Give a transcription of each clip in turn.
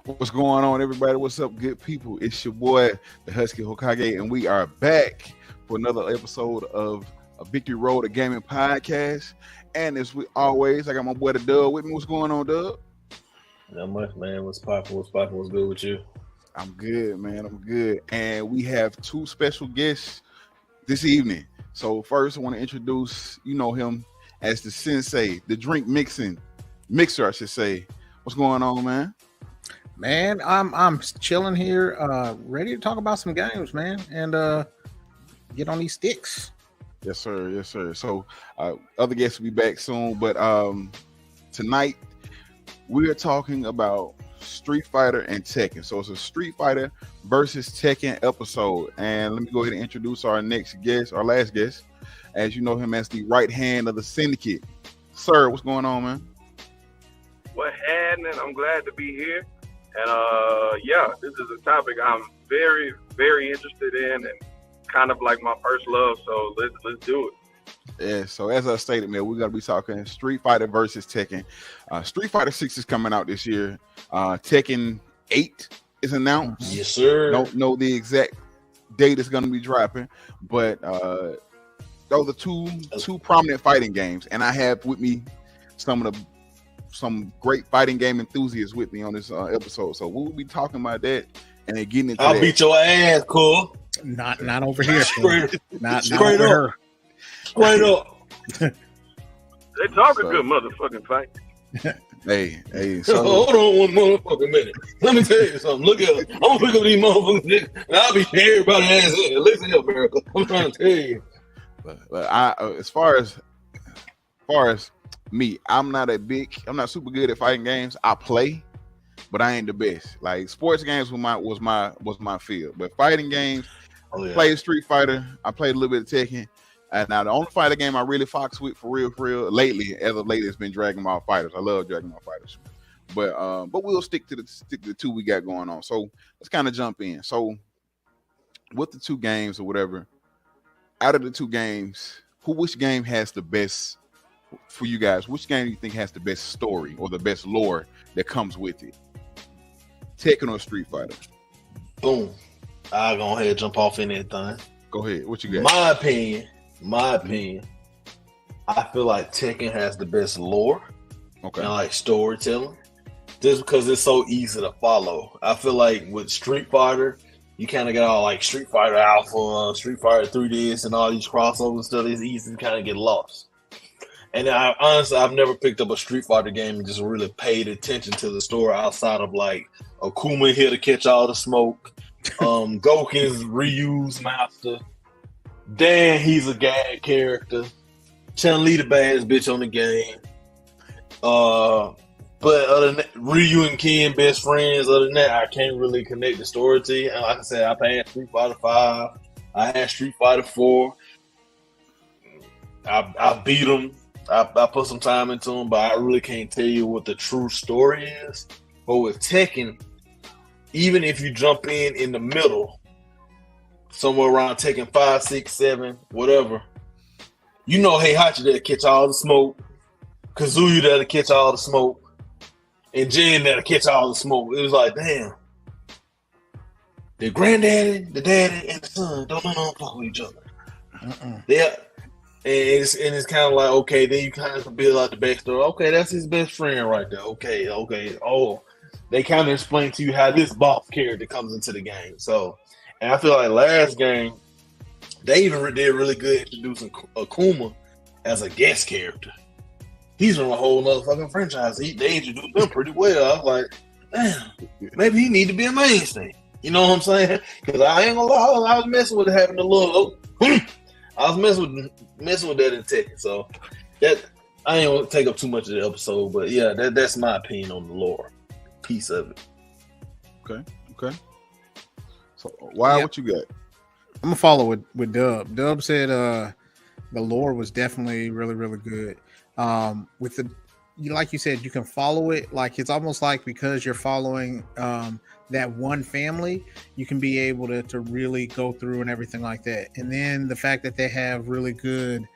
What's going on, everybody? What's up, good people? It's your boy, the Husky Hokage, and we are back for another episode of a Victory Road to Gaming podcast. And as we always, I got my boy the Dub with me. What's going on, Dub? Not much, man. What's poppin'? What's poppin'? What's good with you? I'm good, man. I'm good. And we have two special guests this evening. So first, I want to introduce, you know him as the sensei, the drink mixer, I should say. What's going on, man? Man, I'm chilling here, ready to talk about some games, man, and get on these sticks. Yes, sir. Yes, sir. So other guests will be back soon, but tonight we are talking about Street Fighter and Tekken. So it's a Street Fighter versus Tekken episode. And let me go ahead and introduce our next guest, our last guest, as you know him as the right hand of the syndicate. Sir, what's going on, man? What happening? I'm glad to be here. And yeah, this is a topic I'm very, very interested in and kind of like my first love. So let's do it. Yeah, so as I stated, man, we're gonna be talking Street Fighter versus Tekken. Street Fighter 6 is coming out this year. Tekken 8 is announced. Yes, sir. Don't know the exact date it's gonna be dropping, but those are two prominent fighting games, and I have with me some great fighting game enthusiasts with me on this episode. So we'll be talking about that and then getting into I'll that. beat your ass, cool. Not over here. Not Straight over up. Straight up. They talk a good motherfucking fight. Hey. So hold on one motherfucking minute. Let me tell you something. Look at I'm gonna pick up these motherfuckers and I'll be everybody ass in. Listen here, America. I'm trying to tell you. but I, as far as me, I'm not super good at fighting games. I play, but I ain't the best. Like sports games was my field, but fighting games, played Street Fighter. I played a little bit of Tekken, and now the only fighter game I really fox with for real lately, as of late, has been Dragon Ball Fighters. I love Dragon Ball Fighters, but we'll stick to the two we got going on. So let's kind of jump in. So with the two games or whatever, out of the two games, which game has the best? For you guys, which game do you think has the best story or the best lore that comes with it? Tekken or Street Fighter? Boom. I'll go ahead and jump off in anything. Go ahead. What you got? My opinion, I feel like Tekken has the best lore and like storytelling. Just because it's so easy to follow. I feel like with Street Fighter, you kind of get all like Street Fighter Alpha, Street Fighter 3DS, and all these crossovers and stuff. It's easy to kind of get lost. And I've never picked up a Street Fighter game and just really paid attention to the story outside of like Akuma here to catch all the smoke, Goken's Ryu's master, Dan, he's a gag character, Chun-Li the baddest bitch on the game. But other than that, Ryu and Ken best friends. Other than that, I can't really connect the story to you. And like I said, I've had Street Fighter 5, I had Street Fighter 4. I beat them. I put some time into them, but I really can't tell you what the true story is. But with Tekken, even if you jump in the middle, somewhere around Tekken 5, 6, 7, whatever, you know Heihachi that'll catch all the smoke, Kazuya that'll catch all the smoke, and Jin that'll catch all the smoke. It was like, damn, the granddaddy, the daddy, and the son don't fuck with each other. Yeah. And it's kind of like, okay, then you kind of build out the backstory. Okay, that's his best friend right there. Okay. Oh, they kind of explain to you how this boss character comes into the game. So, and I feel like last game, they even did really good introducing Akuma as a guest character. He's from a whole nother fucking franchise. They introduced him pretty well. I was like, damn, maybe he need to be a mainstay. You know what I'm saying? Because I ain't gonna lie, I was messing with having the little... I was messing with that in Tekken, so that I ain't gonna take up too much of the episode, but yeah, that's my opinion on the lore piece of it. Okay. So what you got? I'm gonna follow with Dub. Dub said the lore was definitely really, really good. With the like you said, you can follow it. Like it's almost like because you're following that one family, you can be able to really go through and everything like that. And then the fact that they have really good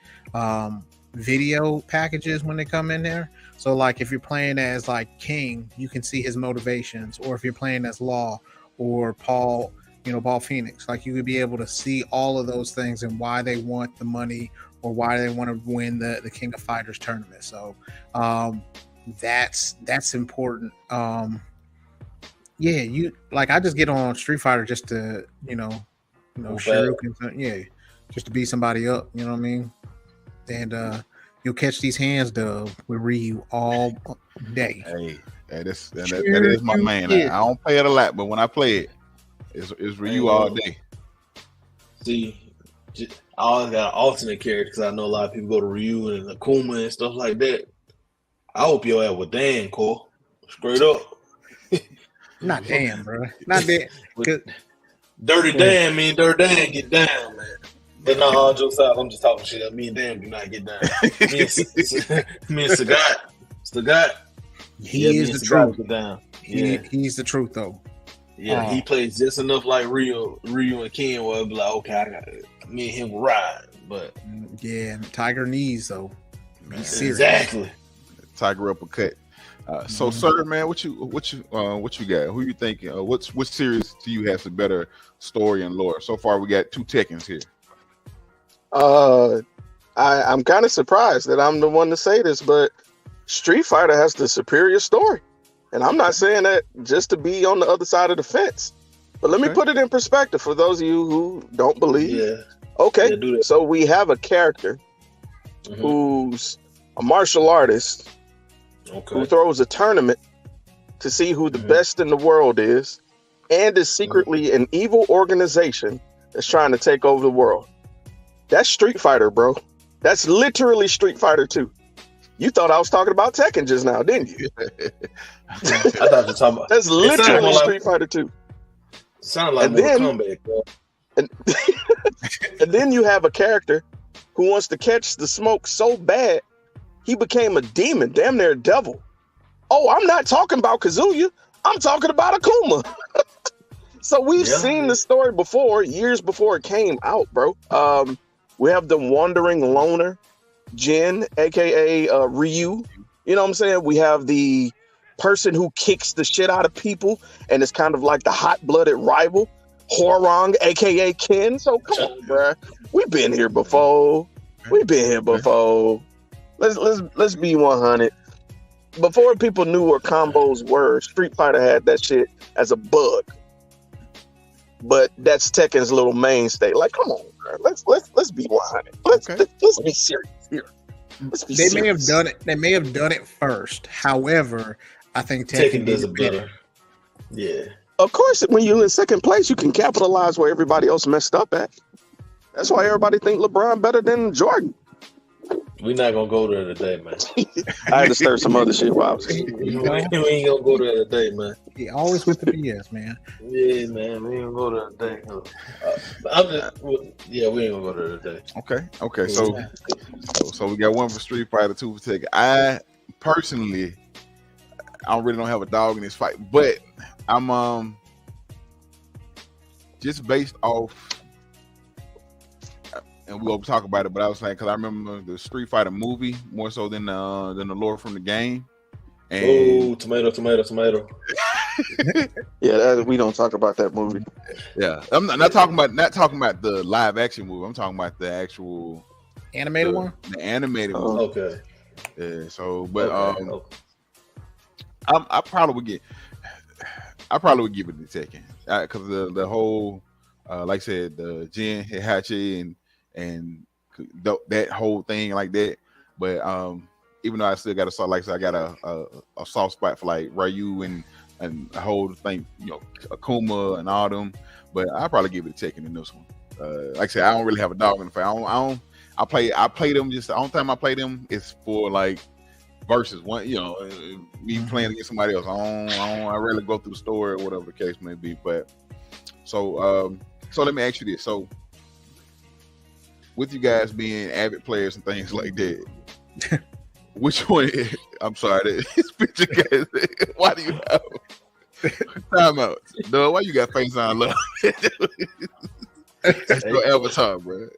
video packages when they come in there, So like if you're playing as like King, you can see his motivations, or if you're playing as Law or Paul, Paul Phoenix, like you would be able to see all of those things and why they want the money or why they want to win the King of Fighters tournament. So that's important. Yeah, I just get on Street Fighter just to, Shuriken, just to beat somebody up, you know what I mean? And you'll catch these hands, Dub, with Ryu all day. Hey, that is my man. I don't play it a lot, but when I play it, it's Ryu all day. See, I always got an alternate character because I know a lot of people go to Ryu and Akuma and stuff like that. I hope your ass with Dan, Cole. Straight up. Not Dan, bro. Not Dan. Dirty Dan, Dirty Dan get down, man. But no, all jokes out, I'm just talking shit. Me and Dan do not get down. Me and Sagat. He is the truth. Get down. He's the truth, though. Yeah, he plays just enough like Ryu and Ken where I'll be like, okay, me and him will ride. But yeah, Tiger knees though. Exactly. Tiger uppercut. So, sir, man, what you got? Who you thinking? What series do you have some better story and lore? So far, we got 2 Tekkens here. I'm kind of surprised that I'm the one to say this, but Street Fighter has the superior story. And I'm not saying that just to be on the other side of the fence. But let me put it in perspective for those of you who don't believe. Yeah. Okay, so we have a character who's a martial artist who throws a tournament to see who the best in the world is, and is secretly an evil organization that's trying to take over the world. That's Street Fighter, bro. That's literally Street Fighter 2. You thought I was talking about Tekken just now, didn't you? I thought you were talking about. That's literally Street Fighter 2. Sounded like more comeback, bro. And then you have a character who wants to catch the smoke so bad, he became a demon, damn near a devil. Oh, I'm not talking about Kazuya. I'm talking about Akuma. So we've seen the story before, years before it came out, bro. We have the wandering loner, Jin, aka Ryu. You know what I'm saying? We have the person who kicks the shit out of people and is kind of like the hot-blooded rival, Horong, aka Ken. So come on, bro. We've been here before. Let's be 100. Before people knew what combos were, Street Fighter had that shit as a bug. But that's Tekken's little mainstay. Like, come on, bro. Let's be 100. Let's be serious here. May have done it. They may have done it first. However, I think Tekken does it better. Yeah. Of course, when you're in second place, you can capitalize where everybody else messed up at. That's why everybody think LeBron better than Jordan. We're not gonna go there today, man. I had to stir some other shit while I was we ain't gonna go there today, man. Yeah, always with the BS, man. Yeah, man, we ain't gonna go there today. We ain't gonna go there today. Okay. So we got 1 for Street Fighter, 2 for Tekken. I personally, I really don't have a dog in this fight, but I'm just based off. And we'll talk about it, but I was saying because I remember the Street Fighter movie more so than the lore from the game. And tomato. Yeah, we don't talk about that movie. Yeah, I'm not talking about the live action movie. I'm talking about the actual animated one. The animated one. Okay. Yeah. So, but I probably would give it to Tekken because the whole, like I said, the Jin Heihachi and that whole thing like that. But even though I still got I got a soft spot for like Ryu and the whole thing, Akuma and all them. But I probably give it to Tekken in this one. Like I said, I don't really have a dog in the fight. I play them just the only time I play them is for like versus one, me playing against somebody else. I rarely go through the story or whatever the case may be. But so let me ask you this. So with you guys being avid players and things like that, which one? I'm sorry, this picture guys. Why do you have time out? No, why you got face on love? That's your avatar, bro.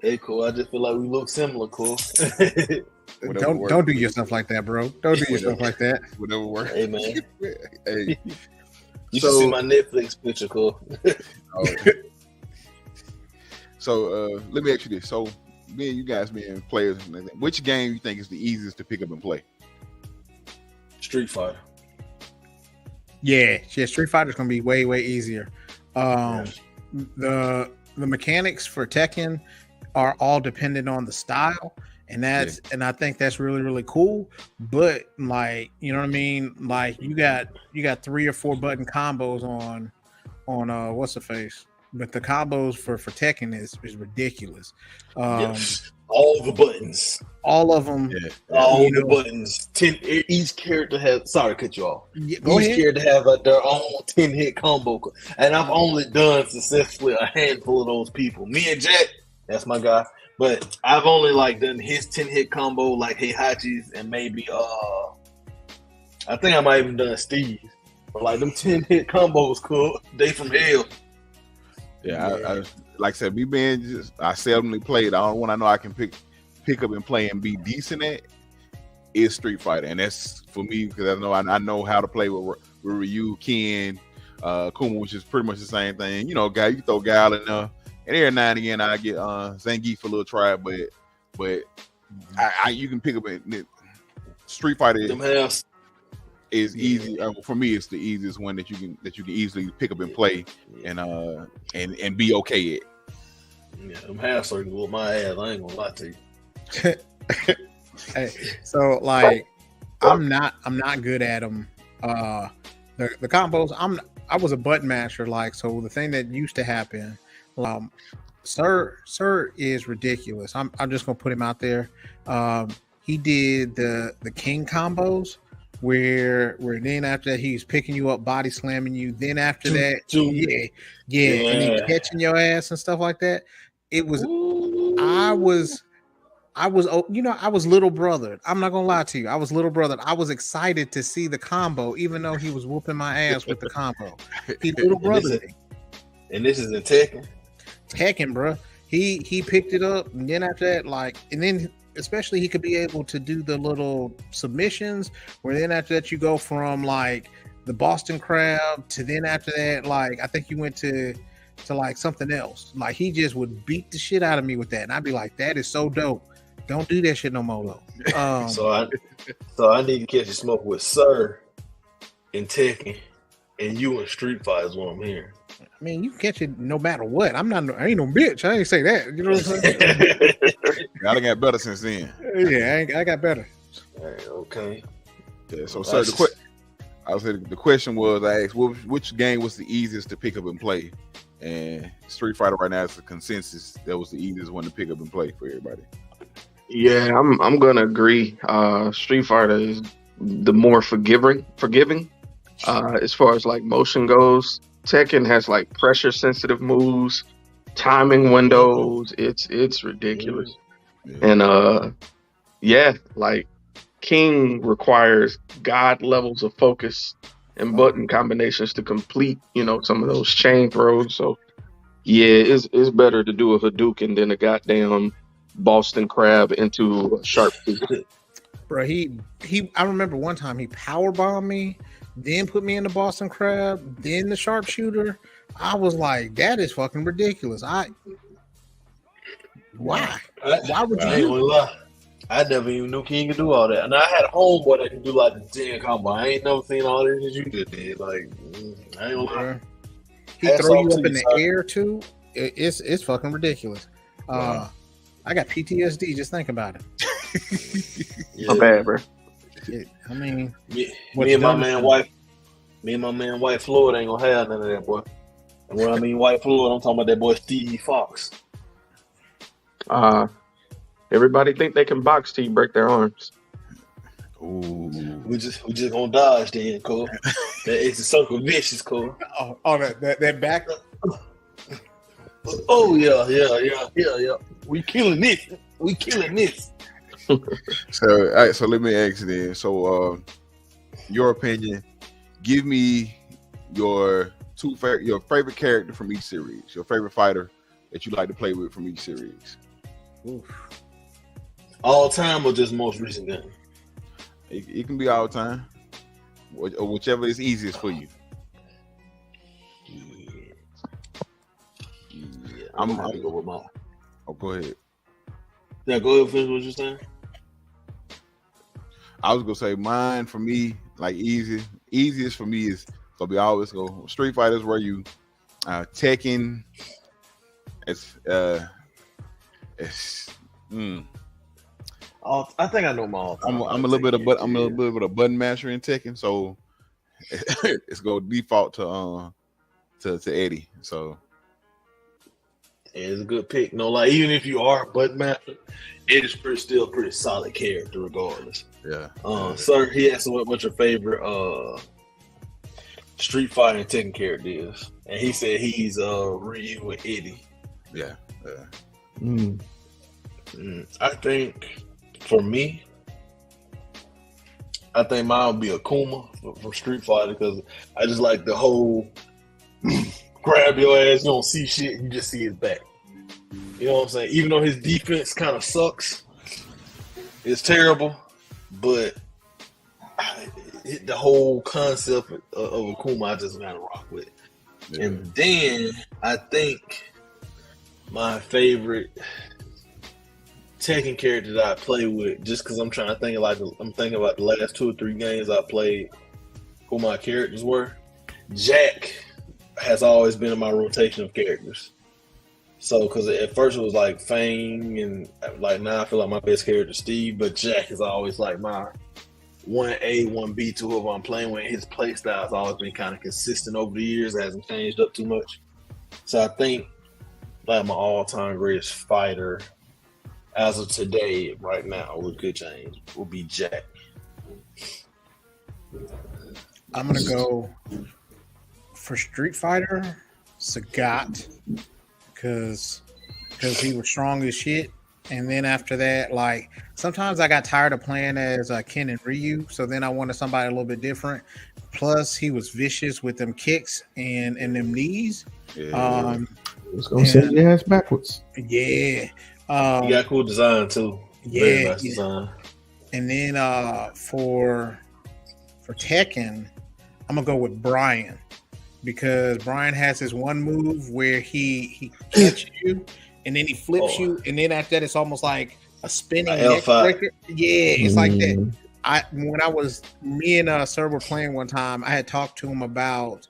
Hey, cool. I just feel like we look similar, cool. Don't do yourself like that, bro. Don't do yourself like that. Whatever works. Hey man, Hey. you should see my Netflix picture, Cole. So let me ask you this. So me and you guys being players, which game you think is the easiest to pick up and play? Street Fighter. Yeah, Street Fighter's gonna be way easier. The mechanics for Tekken are all dependent on the style, and and I think that's really cool. But like, you know what I mean? Like you got 3 or 4 button combos on what's the face? But the combos for Tekken is ridiculous. All the buttons, all of them, all the buttons. 10. Each character has. Sorry, to cut you off. Each character have their own 10-hit combo, and I've only done successfully a handful of those people. Me and Jack, that's my guy. But I've only done his 10-hit combo, like Heihachi's, and maybe I think I might even done Steve. But like them 10-hit combos, cool. They from hell. Yeah, I like I said, me being I seldomly played. The only one I know I can pick up and play and be decent at is Street Fighter, and that's for me because I know how to play with Ryu, Ken, Kuma, which is pretty much the same thing. You know, you throw Guile in there, and every now and again I get Zangief for a little try, but you can pick up Street Fighter. Is easy for me. It's the easiest one that you can easily pick up and play and be okay at. Yeah, them half circles with my ass. I ain't gonna lie to you. Hey, so like I'm not good at them. The combos. I was a button masher. Like, so the thing that used to happen. Sir is ridiculous. I'm just gonna put him out there. He did the king combos. Where then after that he's picking you up, body slamming you. Then after that, and then catching your ass and stuff like that. It was, I was, I was little brother. I'm not gonna lie to you. I was little brother. I was excited to see the combo, even though he was whooping my ass with the combo. He little brother. And this is in Tekken. Tekken, bro. He picked it up, and then after that, and then. Especially he could be able to do the little submissions where then after that you go from the Boston Crab to then after that I think you went to something else. He just would beat the shit out of me with that, and I'd be like, that is so dope. Don't do that shit no more though. So I need to catch a smoke with Sir in Tekken and you in Street Fighter is what I'm hearing. I mean, you can catch it no matter what. I ain't no bitch. I ain't say that. You know what I'm saying? I done got better since then. Yeah, I got better. Okay. Yeah. So, sir, the question was, I asked, which game was the easiest to pick up and play? And Street Fighter right now is the consensus that was the easiest one to pick up and play for everybody. Yeah, I'm gonna agree. Street Fighter is the more forgiving. As far as motion goes. Tekken has pressure sensitive moves, timing windows. It's ridiculous. And King requires God levels of focus and button combinations to complete, some of those chain throws. So yeah, it's better to do a Hadouken than a goddamn Boston Crab into a sharpshooter. Bro, I remember one time he power bombed me, then put me in the Boston Crab, then the sharpshooter. I was like, that is fucking ridiculous. Why? Why would you do that? I never even knew King could do all that. And I had a homeboy that could do the 10 combo. I ain't never seen all this as you did. I ain't gonna lie. He throw you up in the air too. It's fucking ridiculous. I got PTSD just thinking about it. So bad, bro. I mean, me and my man White Floyd ain't gonna have none of that, boy. And when I mean White Floyd, I'm talking about that boy Steve Fox. Everybody think they can box till you break their arms. Ooh. We just gonna dodge then, Cole. It's a circle vicious, Cole. Oh, that back. Oh yeah. We killing this. So let me ask you then. So, your opinion. Give me your favorite character from each series. Your favorite fighter that you like to play with from each series. Oof. All time or just most recent game? It can be all time, or whichever is easiest for you. Yeah. I'm gonna go with mine. Oh, go ahead. Yeah, go ahead and finish what you're saying. I was gonna say mine for me, like easiest for me is gonna be always go Street Fighters where you Tekken. It's I think I know my all time. I'm a little bit of a button masher in Tekken, so it's go default to Eddie. So it's a good pick. No, like even if you are a button masher, Eddie's still a pretty solid character regardless. Yeah. Sir, he asked what your favorite Street Fighter and Tekken character is, and he said he's Ryu and Eddie. Yeah. I think for me, I think mine would be Akuma from Street Fighter because I just like the whole grab your ass, you don't see shit, you just see his back. You know what I'm saying? Even though his defense kind of sucks, it's terrible, but the whole concept of Akuma I just gotta rock with. Yeah. And then I think my favorite Tekken character that I play with, just because I'm trying to think I'm thinking about the last 2 or 3 games I played, who my characters were. Jack has always been in my rotation of characters. So, because at first it was like Fang, and like now I feel like my best character is Steve, but Jack is always like my 1A, 1B to whoever I'm playing with. His play style has always been kind of consistent over the years, it hasn't changed up too much. So I think like my all-time greatest fighter as of today, right now, with good change, will be Jack. I'm gonna go for Street Fighter, Sagat, because he was strong as shit. And then after that, like sometimes I got tired of playing as Ken and Ryu, so then I wanted somebody a little bit different. Plus, he was vicious with them kicks and them knees. Yeah. I was gonna send your ass backwards. Yeah. You got cool design too. Very nice design. And then for Tekken, I'm gonna go with Brian because Brian has his one move where he catches you and then he flips you, and then after that it's almost like a spinning neck breaker. Yeah, it's like that. Me and Sir were playing one time, I had talked to him about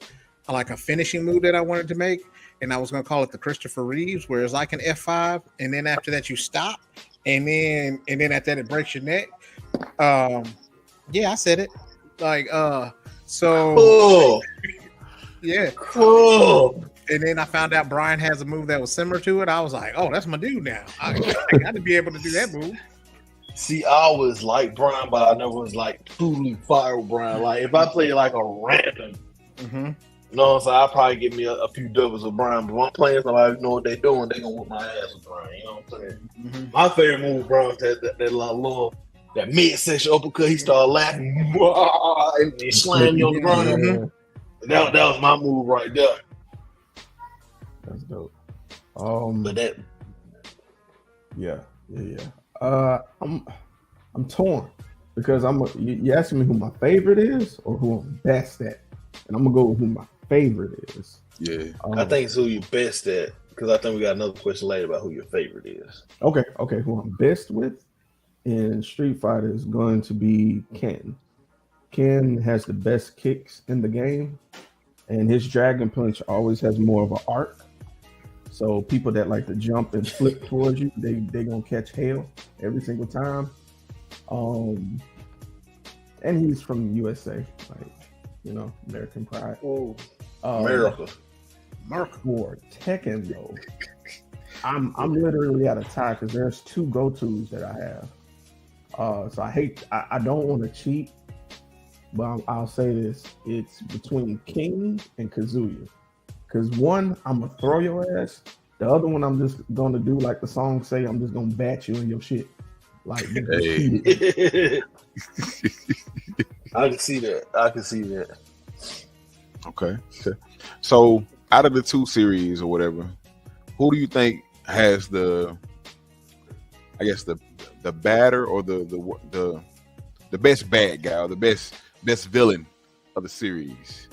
like a finishing move that I wanted to make. And I was going to call it the Christopher Reeves, where it's like an F5, and then after that you stop, and then after that it breaks your neck. Yeah, I said it. Like, so cool. Yeah, cool. And then I found out Brian has a move that was similar to it. I was like, oh, that's my dude now. I got to be able to do that move. See, I was like Brian, but I never was like truly fire with Brian. Like if I play like a random. You know what I'm saying? I'll probably give me a few doubles with Brian, but when I'm playing somebody who know what they're doing, they're going to whoop my ass with Brian. You know what I'm saying? My favorite move with Brian is that mid-section uppercut. He started laughing and he slammed you on the ground. That was my move right there. That's dope. But that... Yeah. I'm torn because you asking me who my favorite is or who I'm best at, and I'm gonna go with who my favorite is. Yeah, I think it's who you best at because I think we got another question later about who your favorite is. Okay. Who I'm best with in Street Fighter is going to be Ken. Ken has the best kicks in the game, and his Dragon Punch always has more of an arc. So people that like to jump and flip towards you, they gonna catch hell every single time. And he's from USA, like, you know, American pride. Oh, America. For Tekken though, I'm literally at a tie because there's 2 go-tos that I have. So I don't want to cheat, but I'll say this: it's between King and Kazuya. Because one, I'm gonna throw your ass. The other one, I'm just gonna do like the song say. I'm just gonna bat you in your shit. Like, hey. I can see that. Okay. So, out of the 2 series or whatever, who do you think has the I guess the batter or the best bad guy or the best villain of the series?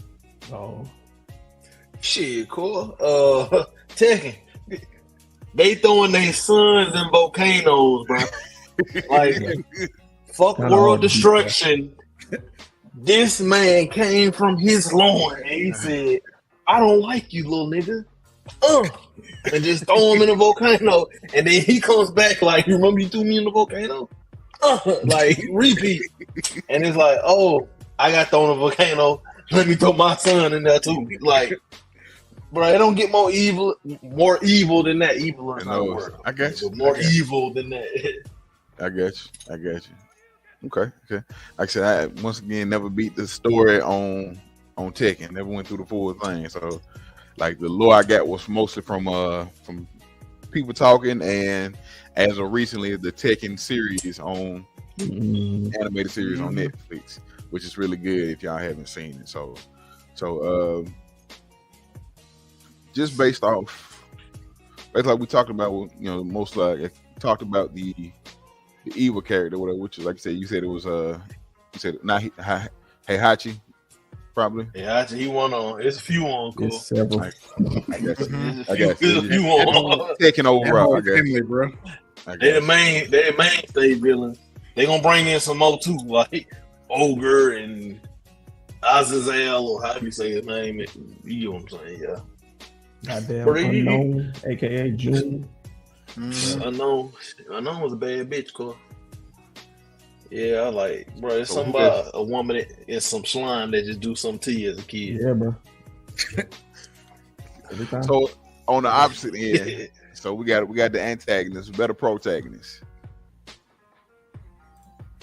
Oh, Shit, cool. Tekken. They throwing their sons in volcanoes, bro. Like, fuck Kinda world hard to beat destruction. This man came from his loin and he said, "I don't like you, little nigga." And just throw him in a volcano. And then he comes back like, "You remember you threw me in the volcano?" Like, repeat. And it's like, "Oh, I got thrown in a volcano. Let me throw my son in there too." Like, bro, it don't get more evil than that. Evil is not a word. I got you. More evil than that. I got you. Okay. Like I said, I once again never beat the story on Tekken. Never went through the full thing. So, like, the lore I got was mostly from people talking, and as of recently, the Tekken series on animated series on Netflix, which is really good if y'all haven't seen it. So just based off, like we talked about, most like talked about the evil character, whatever, which is, like you said it was you said not Heihachi, probably. Heihachi, he won on. It's a few on. Cool. It's several. I guess. I guess. A few on. Taking overall, I guess. Family, bro. They the mainstay villains. They gonna bring in some more too, like Ogre and Azazel, or however you say his name. You know what I'm saying? Yeah. Goddamn Unknown, aka June. Unknown was a bad bitch, cuz. Yeah, I like, bro. It's something about a woman in some slime that just do something to you as a kid. Yeah, bro. Every time. So on the opposite end, so we got the antagonist, better protagonist.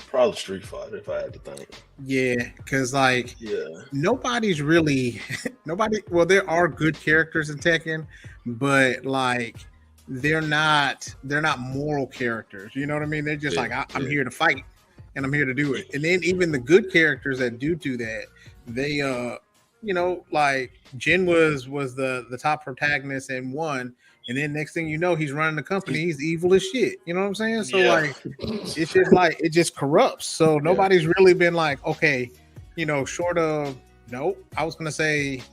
Probably Street Fighter, if I had to think. Yeah, because nobody's really Well, there are good characters in Tekken, but like they're not moral characters. You know what I mean? They're just I'm here to fight and I'm here to do it. And then even the good characters that do that, they like Jin was the top protagonist and won. And then next thing you know, he's running the company. He's evil as shit. You know what I'm saying? So it's just like it just corrupts. So nobody's really been like, okay, short of I was gonna say,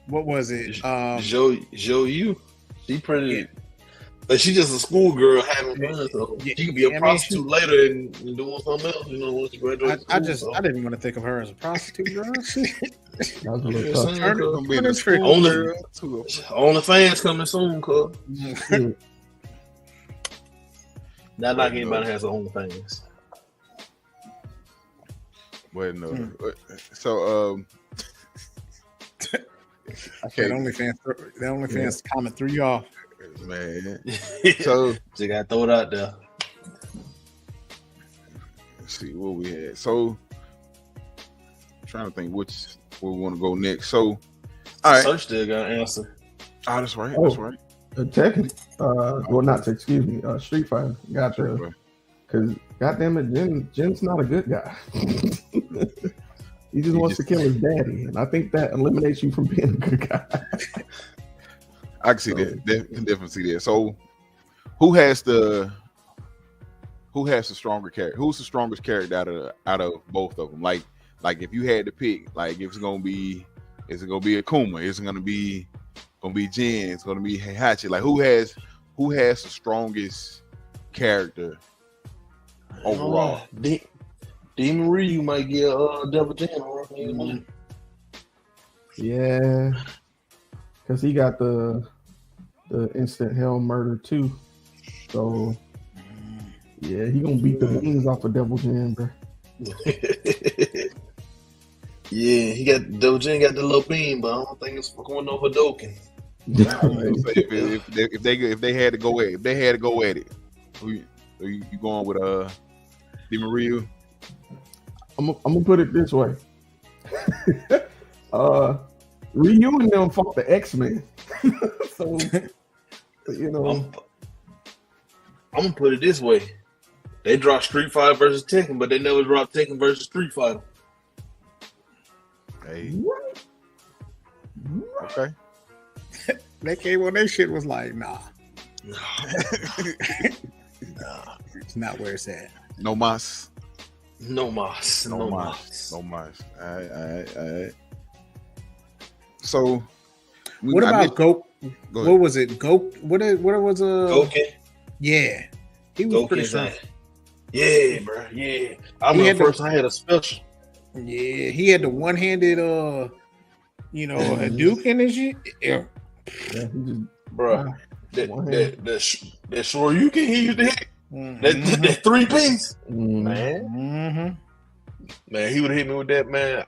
what was it? Zhou Yu. She pretty, but she just a schoolgirl having fun. So she could be a prostitute later and doing something else. Once she graduates. I didn't want to think of her as a prostitute girl. That was a little tough. OnlyFans coming soon, cuz. Not like anybody has OnlyFans. Well, no. So, okay, the OnlyFans comment threw you off, man. So you gotta throw it out there. Let's see what we had. So, I'm trying to think where we want to go next. So, all right. Search still got an answer. Oh, that's right. Tekken. Street Fighter. Got the. Because goddamn it, Jin's not a good guy. He just wants to kill his daddy, and I think that eliminates you from being a good guy. I can see that. Definitely see that. So, who has the stronger character? Who's the strongest character out of both of them? Like if you had to pick, like is it gonna be Akuma? Is it gonna be Jin? It's gonna be Heihachi? Like who has the strongest character overall? Demon Ryu might get Devil Jin. Yeah, because he got the instant hell murder too. So yeah, he gonna beat the wings off of Devil Jin, bro. Yeah, he got Devil Jin got the little beam, but I don't think it's going over Doken. if they had to go at it, who you going with? Demon Ryu. I'm gonna put it this way. Ryu and them fought the X-Men. So I'm gonna put it this way. They dropped Street Fighter versus Tekken, but they never dropped Tekken versus Street Fighter. Hey. Okay. They came when that shit was like, nah. Nah. It's not where it's at. No mas. No mas. No mas. All right. So, what about Go? What was it? Go? What was Goken? Yeah, he was pretty strong. Yeah, bro. Yeah, I remember first I had a special. Yeah, he had the one-handed, Hadouken and shit. Yeah, bro. That sure you can hear that. That 3-piece, man. Man, he would have hit me with that, man.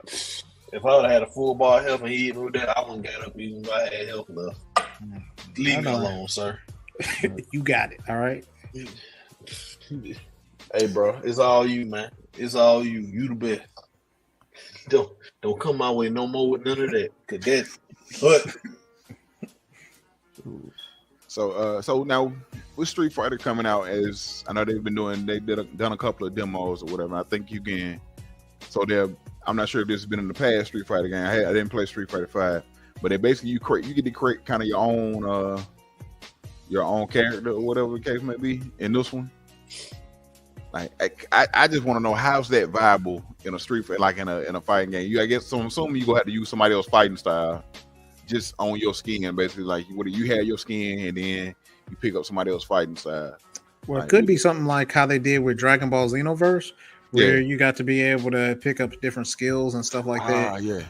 If I would have had a full bar of health and he hit me with that, I wouldn't got up even if I had health left. Leave me alone, sir. You got it. All right. Hey, bro, it's all you, man. It's all you. You the best. Don't come my way no more with none of that. Cause that's but. So now with Street Fighter coming out, as I know they've done a couple of demos or whatever. I think you can. So I'm not sure if this has been in the past Street Fighter game. I didn't play Street Fighter 5, but they basically you get to create kind of your own character or whatever the case may be in this one. Like I just want to know how's that viable in a Street Fighter, like in a fighting game. I guess so I'm assuming you gonna have to use somebody else's fighting style just on your skin, basically. Like you have your skin and then you pick up somebody else's fighting style. Well, it could be something like how they did with Dragon Ball Xenoverse, where you got to be able to pick up different skills and stuff like that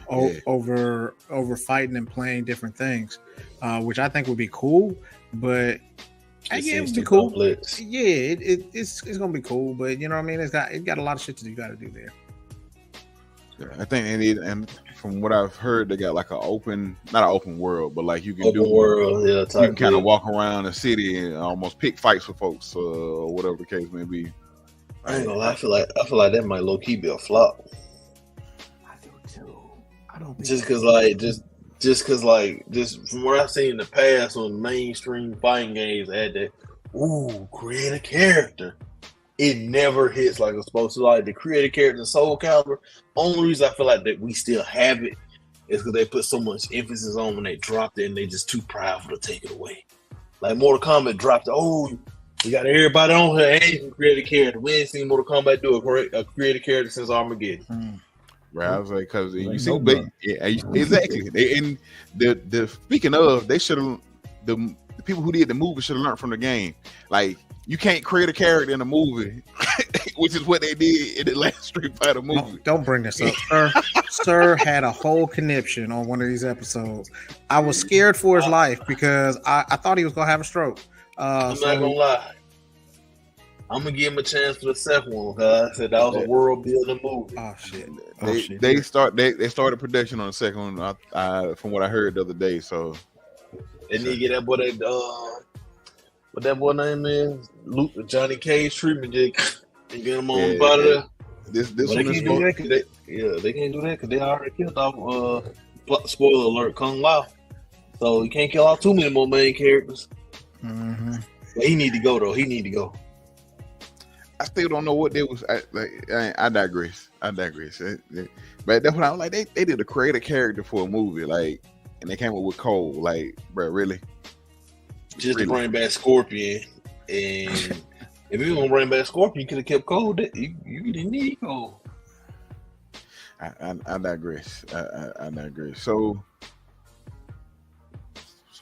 over fighting and playing different things, which I think would be cool. But it would be cool. Complex. Yeah, it's gonna be cool. But you know what I mean? It got a lot of shit to do. You got to do there. Yeah, I think and from what I've heard, they got like not an open world, but like you can you can kind of walk around the city and almost pick fights with folks or whatever the case may be. I ain't gonna lie, I feel like that might low key be a flop. I do too. I don't think just because from what I've seen in the past on mainstream fighting games, they had that create a character. It never hits like it's supposed to. Like the creative character in Soul Calibur, only reason I feel like that we still have it is because they put so much emphasis on when they dropped it and they just too prideful to take it away. Like Mortal Kombat dropped it. We got everybody on here and you can create a character. We ain't seen Mortal Kombat do a creative character since Armageddon. Right, I was like, because you see, exactly. And the speaking of, they should have the people who did the movie should have learned from the game. Like, you can't create a character in a movie, which is what they did in the last Street Fighter movie. Don't bring this up, sir. Sir had a whole conniption on one of these episodes. I was scared for his life because I thought he was gonna have a stroke. I'm not gonna lie. I'm gonna give him a chance for the second one because I said that was a world building movie. Oh shit! They started production on the second one. From what I heard the other day. So they need to get that boy what that boy name is, Luke, Johnny Cage treatment, and get him on the body there. They can't do that. They can't do that because they already killed off. Spoiler alert: Kung Lao. So you can't kill off too many more main characters. Mm-hmm. But he need to go though. He need to go. I still don't know what they was. I digress. But that's what I was like. They did a creative character for a movie, like, and they came up with Cole. Like, bro, really? Just to bring back Scorpion, and if you gonna bring back Scorpion, you could have kept Cole. You didn't need Cole. I digress. I digress. So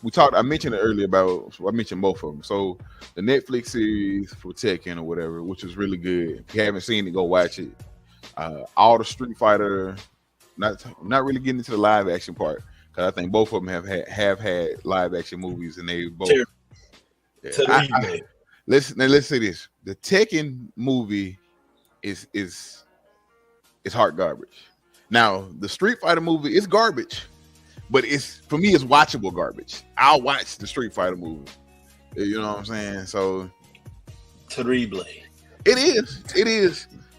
we talked. I mentioned it earlier I mentioned both of them. So the Netflix series for Tekken or whatever, which is really good. If you haven't seen it, go watch it. All the Street Fighter, not really getting into the live action part because I think both of them have had live action movies and they both. Let's say this: the Tekken movie is hot garbage. Now the Street Fighter movie is garbage. But for me, it's watchable garbage. I'll watch the Street Fighter movie. You know what I'm saying? So terrible. It is.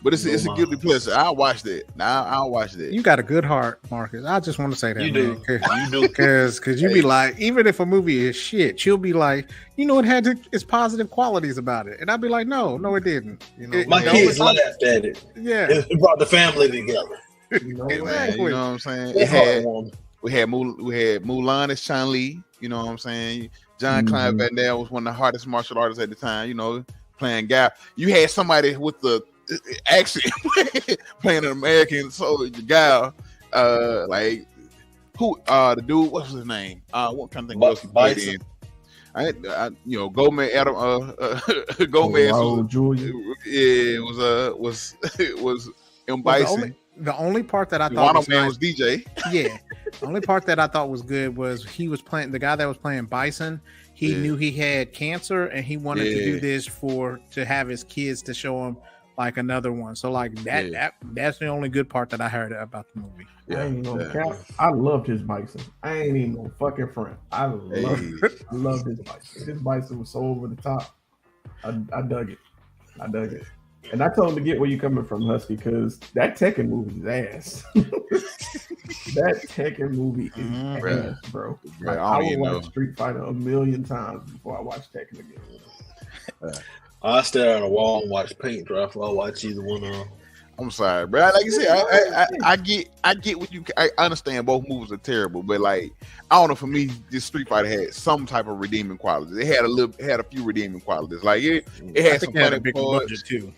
But it's a guilty pleasure. I'll watch that. I'll watch that. You got a good heart, Marcus. I just want to say that. You do. You do. Because you be like, even if a movie is shit, you'll be like, it had its positive qualities about it. And I'd be like, no, it didn't. My kids laughed at it. Yeah. It brought the family together. Exactly. Man, you know what I'm saying? We had Mulan as Chun-Li, you know what I'm saying? Jean-Claude Van Damme was one of the hardest martial artists at the time, playing playing guy. You had somebody with the accent playing an American soldier guy. Like who? The dude. What's his name? What kind of thing else he played in? Gomez, Adam, Gomez, was M. Bison. The only part that I thought was man was DJ. Yeah, the only part that I thought was good was he was playing the guy that was playing Bison. He knew he had cancer and he wanted to do this to have his kids to show him like another one. So like that's the only good part that I heard about the movie. I loved his Bison. I ain't even no fucking friend. I loved his Bison. His Bison was so over the top. I dug it. And I told him to get where you coming from, Husky, because that Tekken movie is ass. That Tekken movie is ass, bro. Like, I would watch Street Fighter 1,000,000 times before I watch Tekken again. I stare at a wall and watch paint dry before I watch either one of them. I'm sorry, bro. Like you said, I get what you. I understand both movies are terrible, but like I don't know. For me, this Street Fighter had some type of redeeming qualities. It had a few redeeming qualities. Like it had some funny big budget too.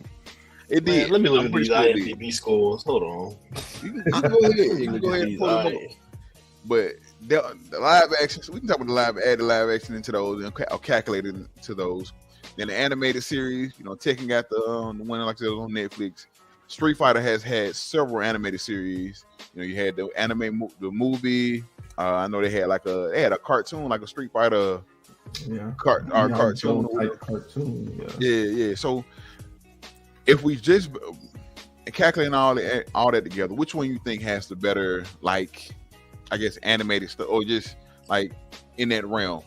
It did. Man, let me look at these IMDb scores. Hold on. You can go ahead. You can go ahead and pull them up. But the live action, we can talk about add the live action into those and calculate it into those. Then the animated series, Tekken got the one like I said was on Netflix. Street Fighter has had several animated series. You had the the movie. I know they had a cartoon, like a Street Fighter cartoon. Yeah. So if we just calculating all that together, which one you think has the better, like, I guess, animated stuff, or just like in that realm?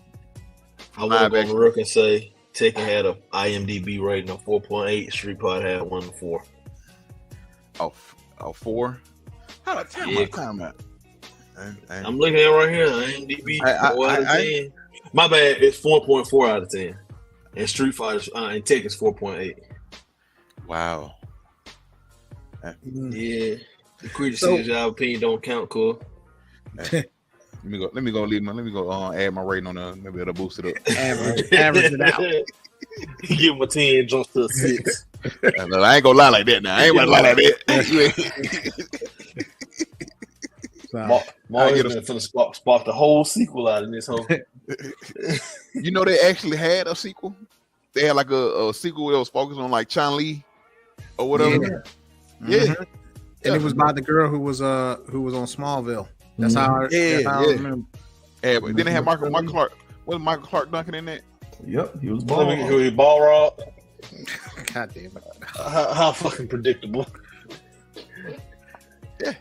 I would go on record and say Tekken had a IMDb rating of 4.8. Street Fighter had 1.4. Oh, 4? How time out? I'm looking at it right here. IMDb 4 out of 10. My bad. It's 4.4 out of 10. And Street Fighter and Tekken's 4.8. Wow. Yeah. The criticism, your opinion don't count, cool. Let me go add my rating on there. Maybe it'll boost it up. Average it out. Give him a 10, jumps to a 6. I ain't gonna lie like that now. I ain't gonna lie like that. Mario's finna spark the whole sequel out in this whole. They actually had a sequel. They had like a sequel that was focused on like Chun-Li or whatever. Yeah. Mm-hmm. And it was by the girl who was on Smallville. That's how I remember. Yeah, but then they had Michael Clark. Was Michael Clark Duncan in that? Yep, he was ball rock. God damn it! How fucking predictable. Yeah.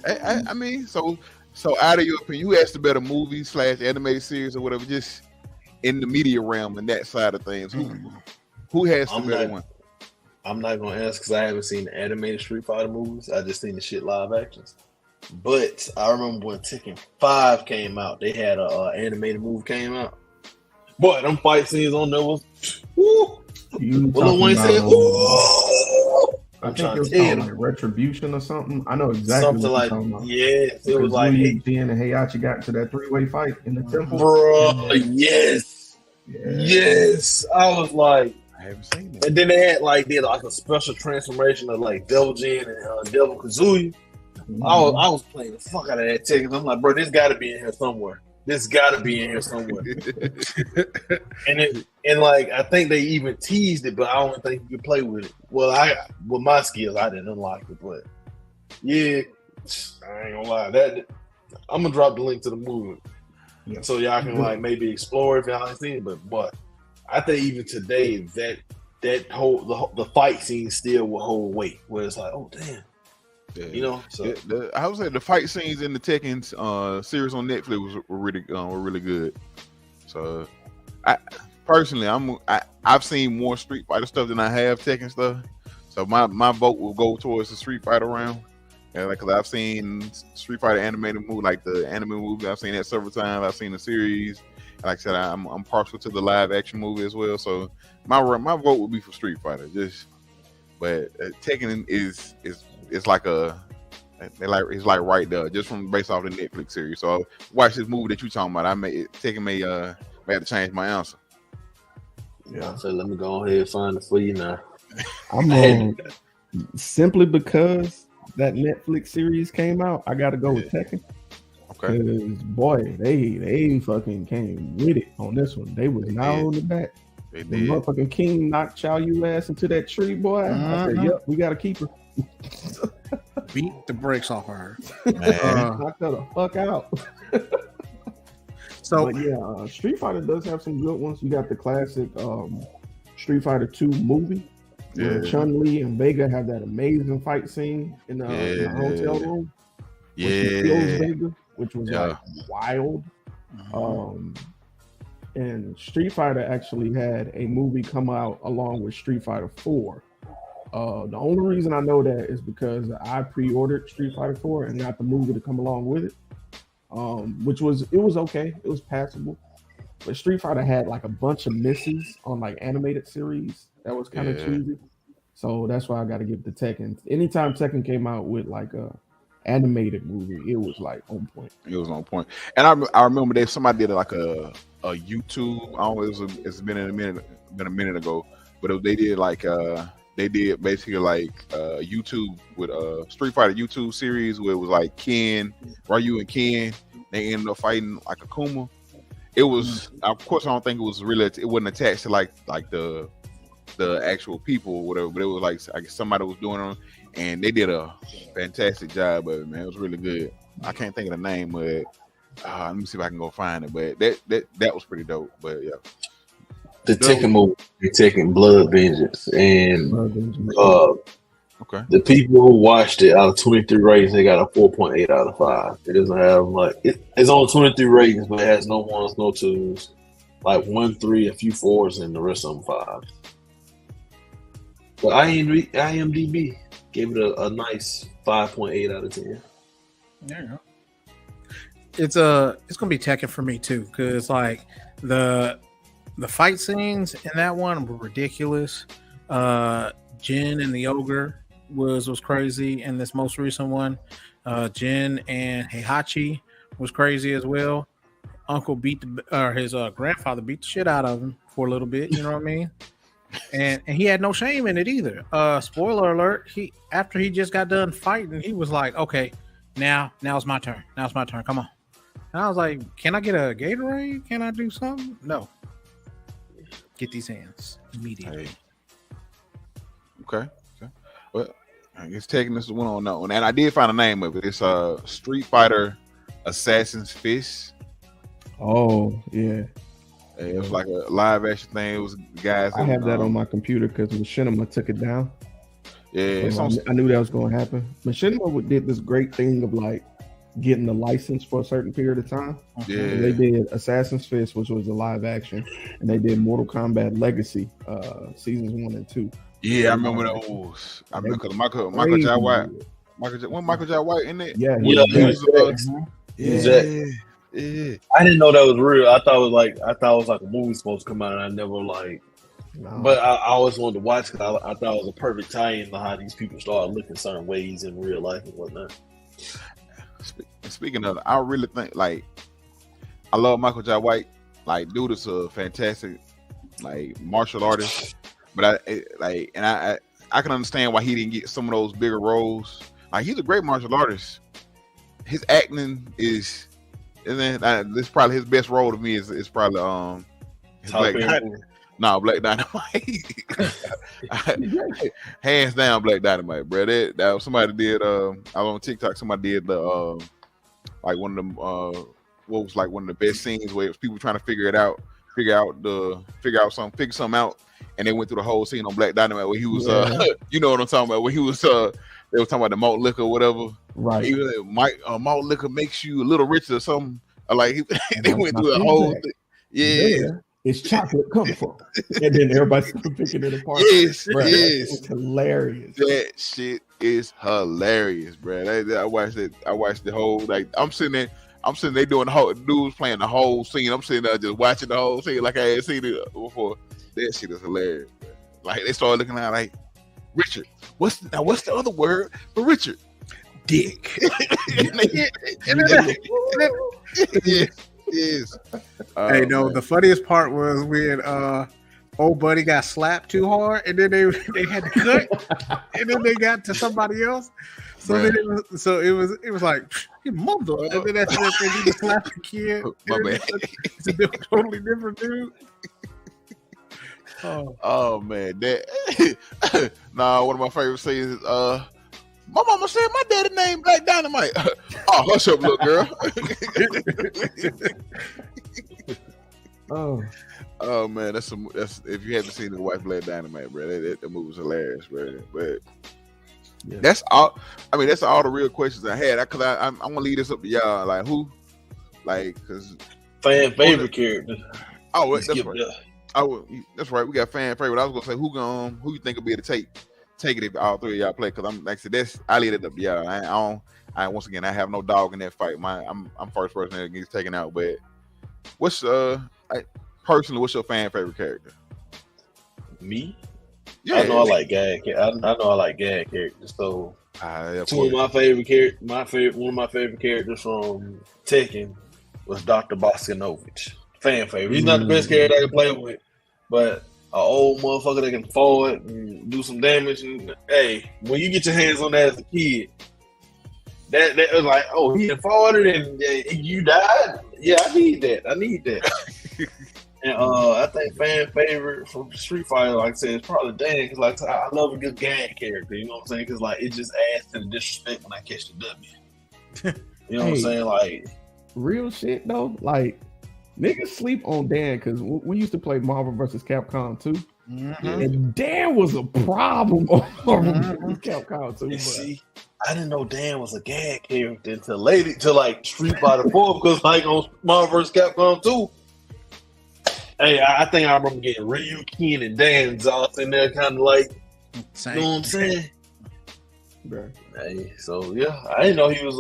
I mean, so out of your opinion, who has the better movie / animated series or whatever, just in the media realm and that side of things? Who has the better one? I'm not gonna ask because I haven't seen the animated Street Fighter movies. I just seen the shit live actions. But I remember when Tekken 5 came out, they had a animated movie came out. Boy, them fight scenes on there was woo. Little Wayne said, "Ooh." I think it was called like Retribution or something. I know exactly something what you're talking about. Yes, it was like Jin and Heihachi got into that 3-way fight in the temple. Bro, yes. I was like, I haven't seen that. And then they had like a special transformation of like Devil Jin and Devil Kazuya. Mm-hmm. I was playing the fuck out of that Tekken. I'm like, bro, this got to be in here somewhere. And like I think they even teased it, but I don't think you could play with it. Well, with my skills, I didn't like it, but yeah, I ain't gonna lie. That I'm gonna drop the link to the movie, so y'all can like maybe explore if y'all ain't seen it. But I think even today that whole the fight scene still will hold weight. Where it's like, oh damn. Yeah. So I would say the fight scenes in the Tekken series on Netflix were really good. So, I've seen more Street Fighter stuff than I have Tekken stuff. So my vote will go towards the Street Fighter round. And because I've seen Street Fighter animated movie, like the anime movie, I've seen that several times. I've seen the series. Like I said, I'm partial to the live action movie as well. So my vote would be for Street Fighter. But Tekken is like it's like right there, just from based off the Netflix series. So watch this movie that you talking about. Tekken may have to change my answer. Yeah. So let me go ahead and find it for you now. I'm simply because that Netflix series came out, I got to go with Tekken. Okay. Because boy, they fucking came with it on this one. They was not on the back. They The did. motherfucking king knocked Chow Yu ass into that tree, boy. I said, yep, we got to keep her. Beat the brakes off of her. Man. Knocked her the fuck out. So But yeah, Street Fighter does have some good ones. You got the classic Street Fighter 2 movie. Where Yeah. Chun-Li and Vega have that amazing fight scene in the hotel room. Where she kills Vega, which was like wild. And Street Fighter actually had a movie come out along with Street Fighter 4. The only reason I know that is because I pre-ordered Street Fighter 4 and got the movie to come along with it. Which was okay, it was passable. But Street Fighter had like a bunch of misses on like animated series that was kind of cheesy. So that's why I got to give the Tekken. Anytime Tekken came out with like a animated movie, it was like on point. It was on point. And I remember somebody did like a YouTube. I don't know, it's been a minute ago, but they did like they did basically like YouTube with Street Fighter YouTube series where it was like Ryu and Ken. They ended up fighting like Akuma. It was, of course, I don't think it was really. It wasn't attached to like the actual people or whatever, but it was like I guess somebody was doing them, and they did a fantastic job of it, man. It was really good. I can't think of the name of it. Let me see if I can go find it, but that was pretty dope. But yeah, The Tekken movie, the Tekken Blood Vengeance, and okay. The people who watched it out of 23 ratings, they got a 4.8 out of 5. It doesn't have like it's only 23 ratings, but it has no ones, no twos, like 1, 3, a few 4s, and the rest of them 5s. But IMDb gave it a nice 5.8 out of 10. There you go. It's gonna be Tekken for me too, because like the fight scenes in that one were ridiculous. Jin and the ogre was crazy in this most recent one. Jin and Heihachi was crazy as well. Uncle his grandfather beat the shit out of him for a little bit. You know what I mean? And he had no shame in it either. Spoiler alert, after he just got done fighting, he was like, okay, now it's my turn. Now it's my turn. Come on. And I was like, can I get a Gatorade? Can I do something? No. Get these hands immediately. Hey. Okay. Well, I guess taking this one on that one. And I did find a name of it. It's Street Fighter Assassin's Fist. Oh, yeah. It was like a live action thing. It was guys. I have that on my computer because Machinima took it down. Yeah, So I knew that was going to happen. Machinima did this great thing of like getting the license for a certain period of time. Yeah. And they did Assassin's Fist, which was a live action, and they did Mortal Kombat Legacy, seasons 1 and 2. Yeah, I remember those. I remember because Michael J. White. Michael J. White in it. Yeah, Exactly. Yeah. I didn't know that was real. I thought it was like a movie supposed to come out, and I never like. No. But I always wanted to watch because I thought it was a perfect tie-in to how these people started looking certain ways in real life and whatnot. Speaking of, I really think like I love Michael J. White. Like, dude is a fantastic like martial artist. But I can understand why he didn't get some of those bigger roles. Like, he's a great martial artist. His acting is. And then this is probably his best role to me is probably his Black Dynamite. No, Black Dynamite. Hands down, Black Dynamite, bro. That somebody did. I was on TikTok. Somebody did the like one of them. What was like one of the best scenes where it was people trying to figure something out, and they went through the whole scene on Black Dynamite where he was. You know what I'm talking about? Where he was. They were talking about the malt liquor or whatever. Right. He was like, malt liquor makes you a little richer or something. Like they went through the whole thing. Yeah. It's chocolate come from. And then everybody started picking it apart. Yes. It's hilarious. That shit is hilarious, bro. I watched it. I watched the whole, like, I'm sitting there doing the whole, dudes playing the whole scene. I'm sitting there just watching the whole scene like I had seen it before. That shit is hilarious, bro. Like, they started looking at like, Richard, what's the other word for Richard? Dick. Yes. Hey, no, the funniest part was when old buddy got slapped too hard, and then they had to cut, and then they got to somebody else. So then it was like you mother, and then after that they just slapped the kid. My bad. It's a totally different dude. Oh man, that nah. One of my favorite scenes is my mama said my daddy named Black Dynamite. Oh, hush up, little girl. Oh man, that's if you haven't seen the White Black Dynamite, bro, that movie was hilarious, bro. But yeah. That's all. I mean, that's all the real questions I had. Cause I'm gonna leave this up to y'all. Like who, like, cause fan favorite character. Oh, that's right. That's right. We got fan favorite. I was gonna say who you think will be able to take it if all three of y'all play? Cause I'm like I said, I leave it up to y'all. Once again, I have no dog in that fight. I'm first person that gets taken out. But what's personally, what's your fan favorite character? Me? Yeah, I know I like gag. I know I like gag characters. So two of my favorite characters. One of my favorite characters from Tekken was Dr. Boskanovich. Fan favorite. He's not the best character I can play with, but an old motherfucker that can forward and do some damage. And hey, when you get your hands on that as a kid, that was like, oh, he forwarded and you died. Yeah, I need that. And I think fan favorite from Street Fighter, like I said, is probably Dan, because like I love a good gag character. You know what I'm saying? Because like it just adds to the disrespect when I catch the W. You know what I'm saying? Like real shit though. Like niggas sleep on Dan because we used to play Marvel vs. Capcom 2. Mm-hmm. And Dan was a problem on Marvel vs. Capcom 2. See, I didn't know Dan was a gag character until like Street Fighter 4, because like on Marvel vs. Capcom 2. Hey, I think I remember getting Ryu, Ken, and Dan's all in there, kind of like, you know what I'm saying? Right. Hey, so yeah, I didn't know he was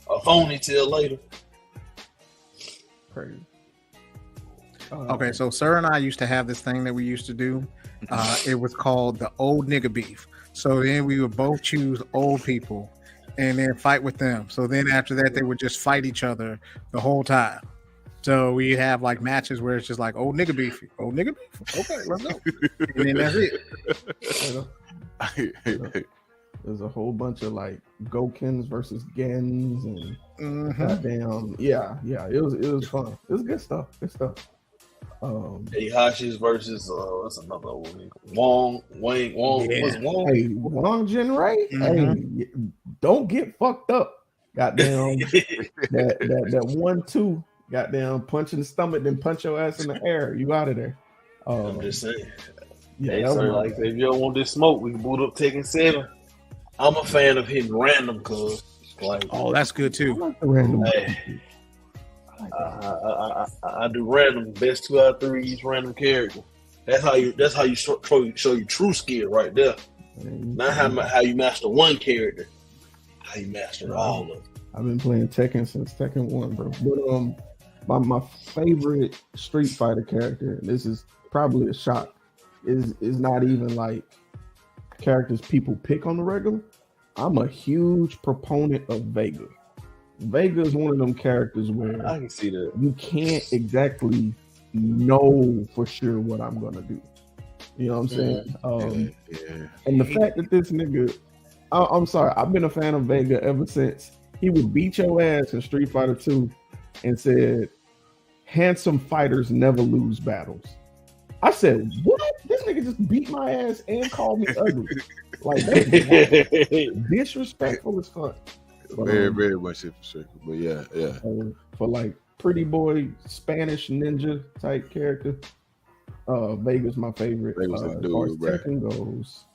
a phony till later. Crazy. Okay, so Sir and I used to have this thing that we used to do. It was called the old nigga beef. So then we would both choose old people and then fight with them. So then after that, they would just fight each other the whole time. So we have like matches where it's just like old nigga beef. Okay, let's go. And then that's it. There's a whole bunch of like Gokins versus Gens and goddamn, yeah. It was fun. It was good stuff. Heihachi's versus what's another one? Wong. Yeah. What's Wong? Hey, Wong Jinray. Hey, don't get fucked up. Goddamn that 1-2. Goddamn, punch in the stomach, then punch your ass in the air. You out of there. I'm just saying. Yeah, hey, sir, like if you don't want this smoke, we can boot up Tekken 7. I'm a fan of hitting random, cause like, oh, that's good too. I like the random. Hey, I do random. Best 2 out of 3 each random character. That's how you show you true skill right there. Not how you master one character. How you master all of them. I've been playing Tekken since Tekken 1, bro. But my favorite Street Fighter character, and this is probably a shock, is not even like characters people pick on the regular. I'm a huge proponent of Vega. Vega is one of them characters where I can see that you can't exactly know for sure what I'm gonna do. You know what I'm saying? And the fact that this nigga, I'm sorry, I've been a fan of Vega ever since he would beat your ass in Street Fighter 2 and said, handsome fighters never lose battles. I said, what? This nigga just beat my ass and called me ugly. Like, that's disrespectful as fuck. Very, very much disrespectful. But yeah. For like pretty boy Spanish ninja type character, Vega's my favorite. Vega's a as dude, far as Tekken goes,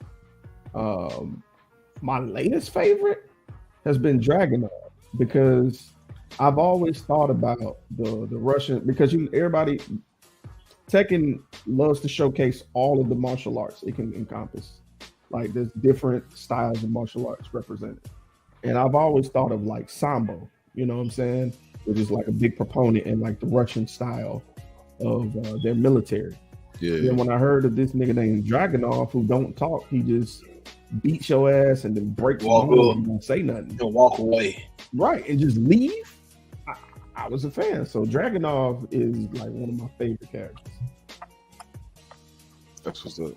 my latest favorite has been Dragunov, because I've always thought about the Russian, because everybody Tekken loves to showcase all of the martial arts it can encompass. Like there's different styles of martial arts represented. And I've always thought of like Sambo, you know what I'm saying? Which is like a big proponent in like the Russian style of their military. Yeah. Then when I heard of this nigga named Dragunov who don't talk, he just beats your ass and then breaks walk up and don't say nothing. He'll walk away. Right, and just leave. I was a fan. So Dragunov is like one of my favorite characters. That's what's up.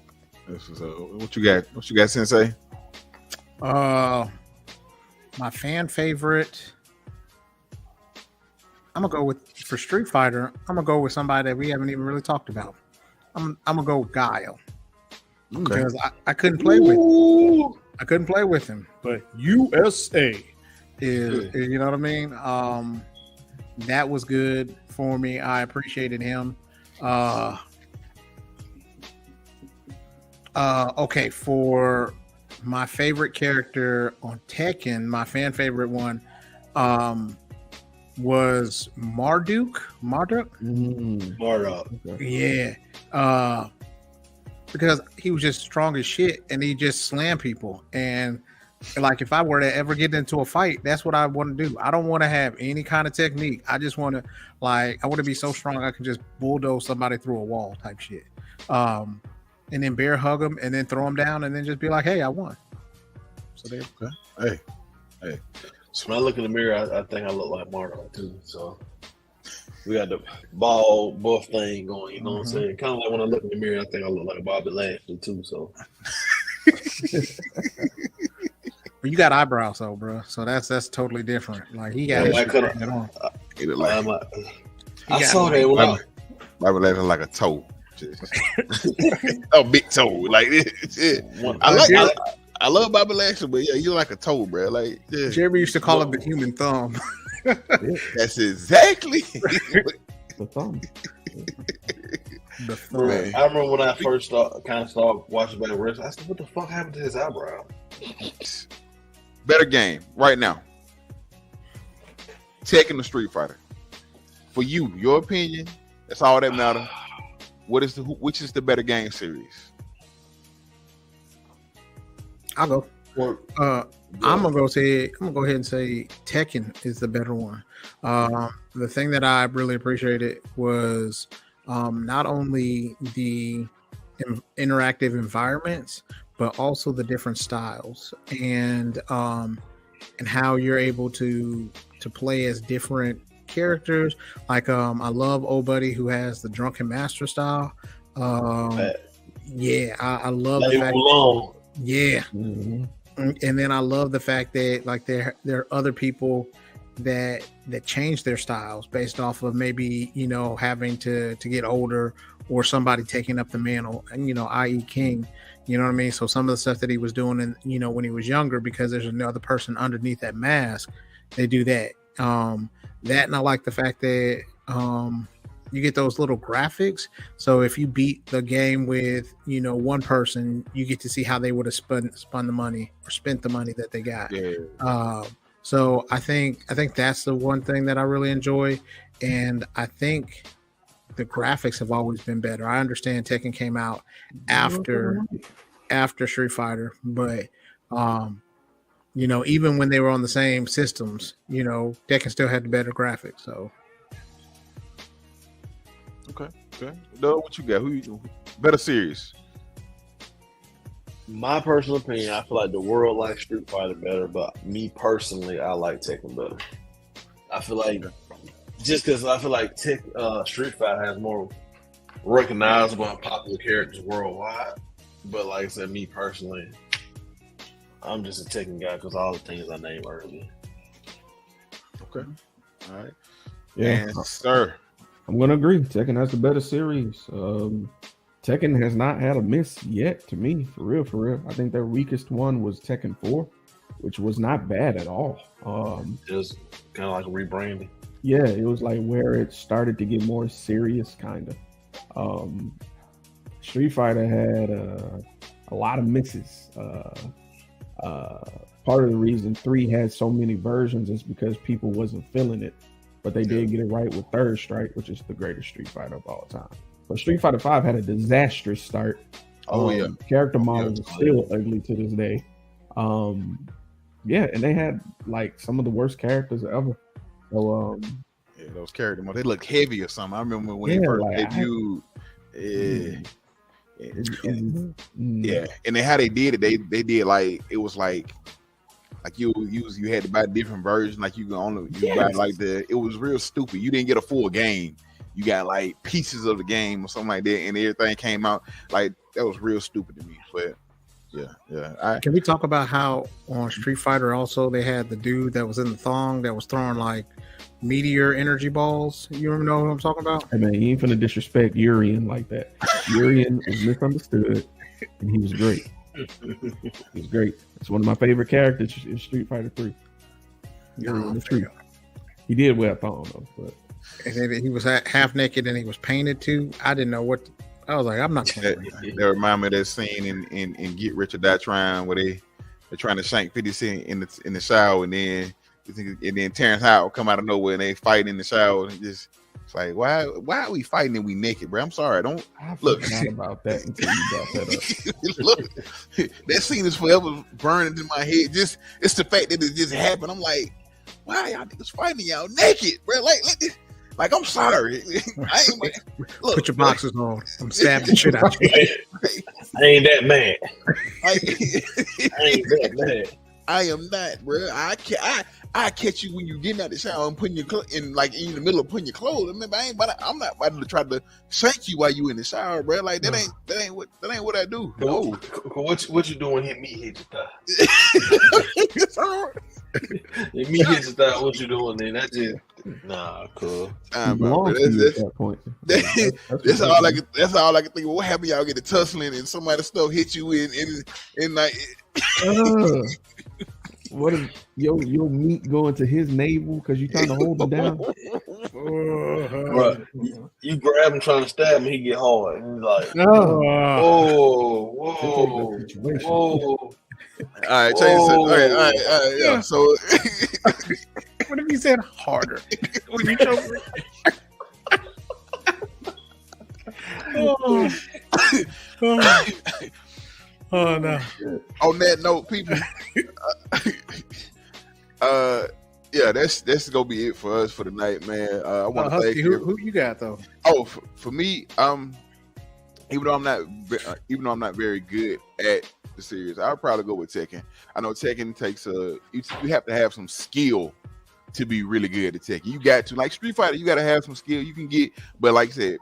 What you got? What you got, Sensei? My fan favorite. I'm gonna go with for Street Fighter. I'm gonna go with somebody that we haven't even really talked about. I'm gonna go with Guile because I couldn't play with. I couldn't play with him, but USA is you know what I mean. That was good for me. I appreciated him. Okay, for my favorite character on Tekken, my fan favorite one was Marduk. Marduk. Yeah. Because he was just strong as shit and he just slammed people. And like if I were to ever get into a fight, that's what I want to do. I don't want to have any kind of technique. I just want to I want to be so strong I can just bulldoze somebody through a wall type shit. And then bear hug them and then throw them down and then just be like, hey, I won. So there. Okay. Hey. So when I look in the mirror, I think I look like Mardo too. So we got the bald buff thing going. You know what I'm saying? Kind of like when I look in the mirror, I think I look like Bobby Lashley too. So. But you got eyebrows though, bro. So that's totally different. Like he got I saw that when Bobby Lashley like a toe. Big toe. Like this. I love Bobby Lashley, but yeah, you like a toe, bro. Like Jeremy used to call him the human thumb. That's exactly the thumb. The thumb. Man. I remember when I first started watching back wrestling. I said, "What the fuck happened to his eyebrow?" Better game right now. Tekken the Street Fighter. For you, your opinion. That's all that matters. Which is the better game series? I'll go. I'm gonna go ahead and say Tekken is the better one. The thing that I really appreciated was not only the interactive environments, but also the different styles and how you're able to play as different characters. Like I love old buddy who has the drunken master style. Yeah, I love the fact. Yeah. Mm-hmm. And then I love the fact that like there are other people that change their styles based off of maybe, you know, having to get older or somebody taking up the mantle, and you know, i.e. King, you know what I mean? So some of the stuff that he was doing and you know when he was younger, because there's another person underneath that mask, they do that. That and I like the fact that you get those little graphics. So if you beat the game with, you know, one person, you get to see how they would have spun the money or spent the money that they got. Yeah. So I think that's the one thing that I really enjoy. And I think the graphics have always been better. I understand Tekken came out after Street Fighter, but you know, even when they were on the same systems, you know, Tekken still had the better graphics. So Okay. No, what you got? Better series? My personal opinion, I feel like the world likes Street Fighter better, but me personally, I like Tekken better. I feel like just because I feel like Street Fighter has more recognizable and popular characters worldwide, but like I said, me personally, I'm just a Tekken guy because all the things I named earlier. Okay. All right. Yeah, and sir. I'm gonna agree. Tekken has the better series. Tekken has not had a miss yet to me, for real. I think their weakest one was Tekken 4, which was not bad at all. It was kind of like a rebranding. Yeah, it was like where it started to get more serious, kind of. Street Fighter had a lot of misses. Part of the reason 3 had so many versions is because people wasn't feeling it. But they did get it right with Third Strike, which is the greatest Street Fighter of all time. But Street Fighter 5 had a disastrous start. Character models are still ugly to this day. Yeah, and they had like some of the worst characters ever. So those character models, they look heavy or something. I remember when they first debuted. Yeah, and then how they did it, they did like it was like you had to buy different versions, like you buy like it was real stupid. You didn't get a full game. you got like pieces of the game or something like that, and everything came out like that was real stupid to me. But yeah. Can we talk about how on Street Fighter also they had the dude that was in the thong that was throwing like meteor energy balls? You know what I'm talking about? Hey man, you ain't finna disrespect Urian like that. Urian was misunderstood, and he was great. He was great. It's one of my favorite characters in Street Fighter 3. Urian was true. He did wear a thong though, but and then he was half naked and he was painted too. I didn't know what. I was like, I'm not. That remind me of that scene in Get Rich or Die Trying where they're trying to shank 50 Cent in the shower, and then Terrence Howard come out of nowhere and they fight in the shower, and it's like, why are we fighting and we naked, bro? I'm sorry, I forgot about that until you brought that up. Look, that scene is forever burned into my head. Just it's the fact that it just happened. I'm like, why y'all niggas fighting y'all naked, bro? Like I'm sorry. Look, put your boxers on. I'm stabbing the shit out you. I ain't that mad. I ain't that mad. I am not, bro. I catch you when you getting out the shower and putting your in the middle of putting your clothes. I'm not about to try to shank you while you in the shower, bro. Like that ain't what I do. No. What you doing? Hit me, hit your thigh. If me hit your thigh, what you doing? Then that's just cool. That's all I can think of. What happened? Y'all get the tussling and somebody's stuff hit you in like. What if your meat going to his navel because you trying to hold him down? Bro, you grab him trying to stab him, he get hard. And he's like, whoa. All right, change it. All right, yeah. So, what if he said harder? When you choke? Oh no. On that note, people, that's gonna be it for us for tonight, man. I want to thank you. Who you got though? Oh, for me, even though I'm not very good at the series, I'll probably go with Tekken. I know Tekken takes you have to have some skill to be really good at Tekken. You got to, like Street Fighter, you got to have some skill. You can get, but like I said,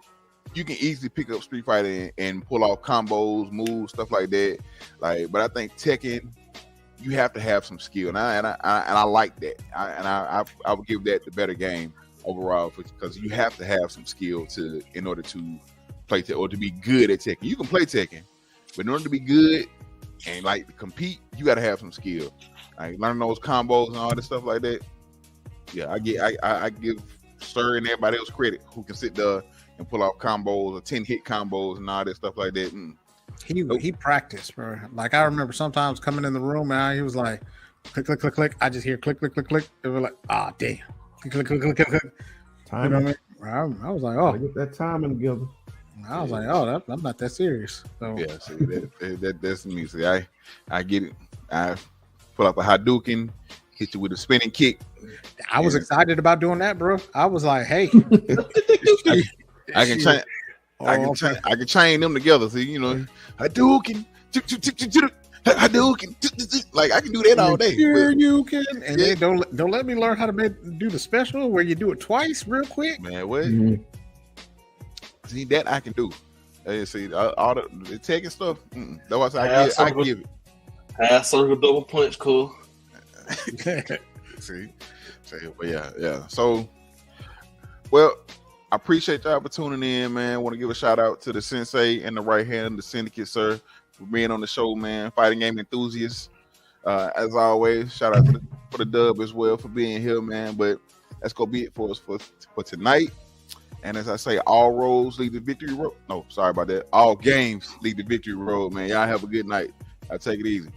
you can easily pick up Street Fighter and pull off combos, moves, stuff like that. Like, but I think Tekken, you have to have some skill, and I like that. I would give that the better game overall because you have to have some skill in order to play Tekken or to be good at Tekken. You can play Tekken, but in order to be good and like to compete, you got to have some skill. Like learning those combos and all this stuff like that. Yeah, I give Sir and everybody else credit who can sit there and pull out combos or 10-hit combos and all that stuff like that. He practiced, bro. Like I remember sometimes coming in the room and he was like, click, click, click, click. I just hear click, click, click, click. They were like, damn. Click, click, click, click, click, click. Time. You know what I mean? I was like, get that timing together. I was like, I'm not that serious. So yeah, see, that's me. See, I get it. I pull up a Hadouken, hit you with a spinning kick. I was excited about doing that, bro. I was like, hey. I can chain them together. See, you know, Hadouken, Hadouken, like I can do that all day. Sure, you can. And they don't let me learn how to do the special where you do it twice, real quick. Man, what? Mm-hmm. See that I can do. See all the Tekken stuff. That's why I give it. Half circle, double punch, cool. See, but yeah. So, well. I appreciate y'all for tuning in, man. I want to give a shout out to the Sensei and the right hand, the Syndicate, sir, for being on the show, man. Fighting game enthusiasts. As always, shout out for the dub as well for being here, man. But that's gonna be it for us for tonight. And as I say, all roads lead to victory road. No, sorry about that. All games lead to victory road, man. Y'all have a good night. I'll take it easy.